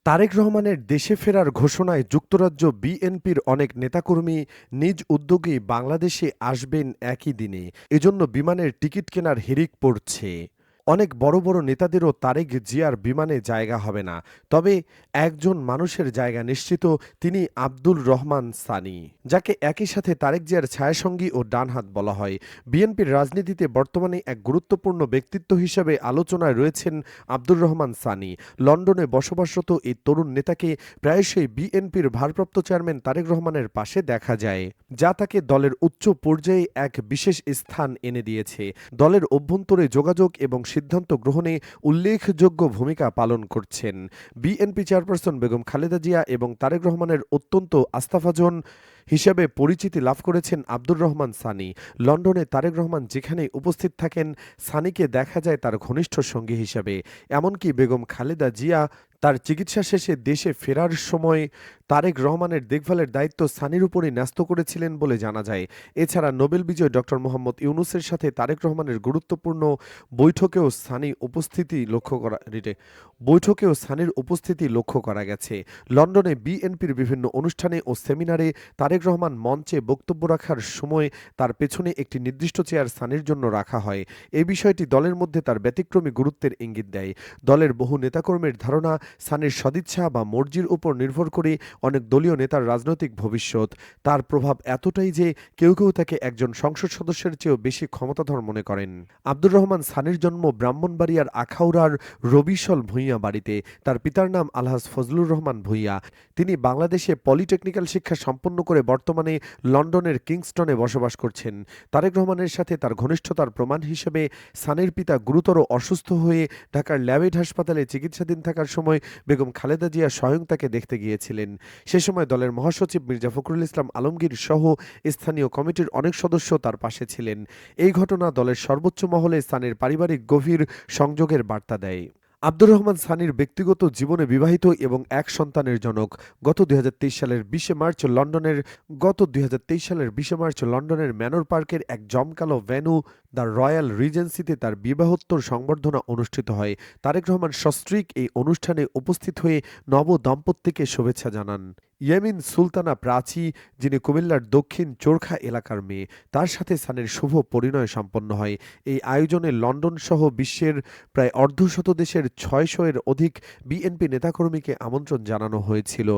তারেক রহমানের দেশে ফেরার ঘোষণায় যুক্তরাজ্য বিএনপির অনেক নেতাকর্মী নিজ উদ্যোগেই বাংলাদেশে আসবেন একই দিনে। এজন্য বিমানের টিকিট কেনার হিড়িক পড়ছে। অনেক বড় বড় নেতাদেরও তারেক জিয়ার বিমানে জায়গা হবে না। তবে একজন মানুষের জায়গা নিশ্চিত, তিনি আব্দুর রহমান সানি, যাকে একই সাথে তারেক জিয়ার ছায়াসঙ্গী ও ডানহাত বলা হয়। বিএনপির রাজনীতিতে বর্তমানে এক গুরুত্বপূর্ণ ব্যক্তিত্ব হিসেবে আলোচনায় রয়েছেন আব্দুর রহমান সানি। লন্ডনে বসবাসরত এই তরুণ নেতাকে প্রায়শই বিএনপির ভারপ্রাপ্ত চেয়ারম্যান তারেক রহমানের পাশে দেখা যায়, যা তাকে দলের উচ্চ পর্যায়ে এক বিশেষ স্থান এনে দিয়েছে। দলের অভ্যন্তরে যোগাযোগ এবং সিদ্ধান্ত গ্রহণে উল্লেখযোগ্য ভূমিকা পালন করছেন। বিএনপি চেয়ারপারসন বেগম খালেদা জিয়া এবং তারেক রহমানের অত্যন্ত আস্থাভাজন হিসেবে পরিচিতি লাভ করেছেন আব্দুর রহমান সানি। লন্ডনে তারেক রহমান যেখানেই উপস্থিত থাকেন, সানিকে দেখা যায় তার ঘনিষ্ঠ সঙ্গী হিসেবে। এমনকি বেগম খালেদা জিয়া তার চিকিৎসা শেষে দেশে ফেরার সময় তারেক রহমানের দেখভালের দায়িত্ব সানির উপরই ন্যস্ত করেছিলেন বলে জানা যায়। এছাড়া নোবেল বিজয়ী ডক্টর মোহাম্মদ ইউনূসের সাথে তারেক রহমানের গুরুত্বপূর্ণ বৈঠকেও সানির উপস্থিতি লক্ষ্য করা গেছে। লন্ডনে বিএনপির বিভিন্ন অনুষ্ঠানে ও সেমিনারে তারেক রহমান মঞ্চে বক্তব্য রাখার সময় তার পেছনে একটি নির্দিষ্ট চেয়ার সানির জন্য রাখা হয়। এই বিষয়টি দলের মধ্যে তার ব্যতিক্রমী গুরুত্বের ইঙ্গিত দেয়। দলের বহু নেতাকর্মীর ধারণা, সানির সদিচ্ছা বা মর্জির উপর নির্ভর করে অনেক দলীয় নেতার রাজনৈতিক ভবিষ্যৎ। তার প্রভাব এতটাই যে কেউ কেউ তাকে একজন সংসদ সদস্যের চেয়েও বেশি ক্ষমতাধর মনে করেন। আব্দুর রহমান সানির জন্ম ব্রাহ্মণবাড়িয়ার আখাউড়ার রবিশল ভূঁইয়া বাড়িতে। তার পিতার নাম আলহাজ ফজলুর রহমান ভূঁইয়া। তিনি বাংলাদেশে পলিটেকনিক্যাল শিক্ষা সম্পন্ন করে বর্তমানে লন্ডনের কিংস্টনে বসবাস করছেন। তারেক রহমানের সাথে তার ঘনিষ্ঠতার প্রমাণ হিসেবে সানির পিতা গুরুতর অসুস্থ হয়ে ঢাকার ল্যাবেড হাসপাতালে চিকিৎসাধীন থাকার সময় বেগম খালেদা জিয়া স্বয়ং তাকে দেখতে গিয়েছিলেন। সে সময় দলের মহাসচিব মির্জা ফখরুল ইসলাম আলমগীর সহ স্থানীয় কমিটির অনেক সদস্য তার পাশে ছিলেন। এই ঘটনা দলের সর্বোচ্চ মহলে সানির পারিবারিক গভীর সংযোগের বার্তা দেয়। আব্দুর রহমান সানির ব্যক্তিগত জীবনে বিবাহিত এবং এক সন্তানের জনক। গত ২০২৩ সালের ২০ মার্চ লন্ডনের ম্যানর পার্কের এক জমকালো ভেন্যু দ্য রয়্যাল রিজেন্সিতে তার বিবাহোত্তর সংবর্ধনা অনুষ্ঠিত হয়। তারেক রহমান সস্ত্রীক এই অনুষ্ঠানে উপস্থিত হয়ে নব দম্পতিকে শুভেচ্ছা জানান। ইয়ামিন সুলতানা প্রাচী, যিনি কুমিল্লার দক্ষিণ চোরখা এলাকার মেয়ে, তার সাথে সানির শুভ পরিণয় সম্পন্ন হয়। এই আয়োজনে লন্ডন সহ বিশ্বের প্রায় অর্ধশত দেশের ৬০০-এর অধিক বিএনপি নেতাকর্মীকে আমন্ত্রণ জানানো হয়েছিল।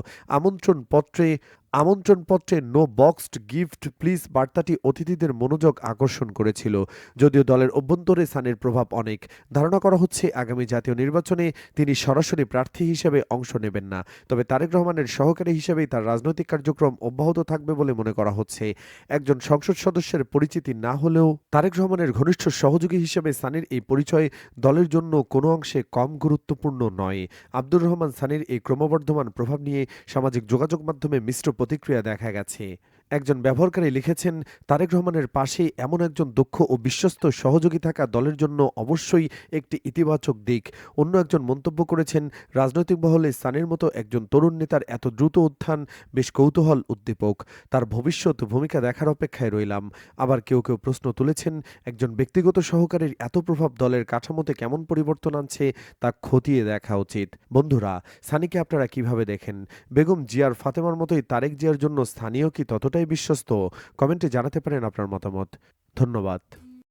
আমন্ত্রণপত্রে নো বক্সড গিফট প্লিজ বার্তাটি অতিথিদের মনোযোগ আকর্ষণ করেছিল। যদিও দলের অভ্যন্তরে সানির প্রভাব অনেক, ধারণা করা হচ্ছে আগামী জাতীয় নির্বাচনে তিনি সরাসরি প্রার্থী হিসেবে অংশ নেবেন না। তবে তারেক রহমানের সহকারী হিসেবেই তার রাজনৈতিক কার্যক্রম অব্যাহত থাকবে বলে মনে করা হচ্ছে। একজন সংসদ সদস্যের পরিচিতি না হলেও তারেক রহমানের ঘনিষ্ঠ সহযোগী হিসেবে সানির এই পরিচয় দলের জন্য কোনো অংশে কম গুরুত্বপূর্ণ নয়। আব্দুর রহমান সানির এই ক্রমবর্ধমান প্রভাব নিয়ে সামাজিক যোগাযোগ মাধ্যমে মিশ্র প্রতিক্রিয়া দেখা গেছে। একজন ব্যবহারকারী লিখেছেন, তারেক রহমানের পাশে এমন একজন দক্ষ ও বিশ্বস্ত সহযোগী থাকা দলের জন্য অবশ্যই একটি ইতিবাচক দিক। অন্য একজন মন্তব্য করেছেন, রাজনৈতিক মহলে সানির মতো একজন তরুণ নেতার এত দ্রুত উত্থান বেশ কৌতূহল উদ্দীপক। তার ভবিষ্যৎ ভূমিকা দেখার অপেক্ষায় রইলাম। আবার কেউ কেউ প্রশ্ন তুলেছেন, একজন ব্যক্তিগত সহকারীর এত প্রভাব দলের কাঠামোতে কেমন পরিবর্তন আনছে তা খতিয়ে দেখা উচিত। বন্ধুরা, সানিকে আপনারা কিভাবে দেখেন? বেগম জিয়ার ফাতেমার মতোই তারেক জিয়ার জন্য স্থানীয় কি ততটাই বিশ্বস্ত? কমেন্টে জানাতে পারেন আপনার মতামত। ধন্যবাদ।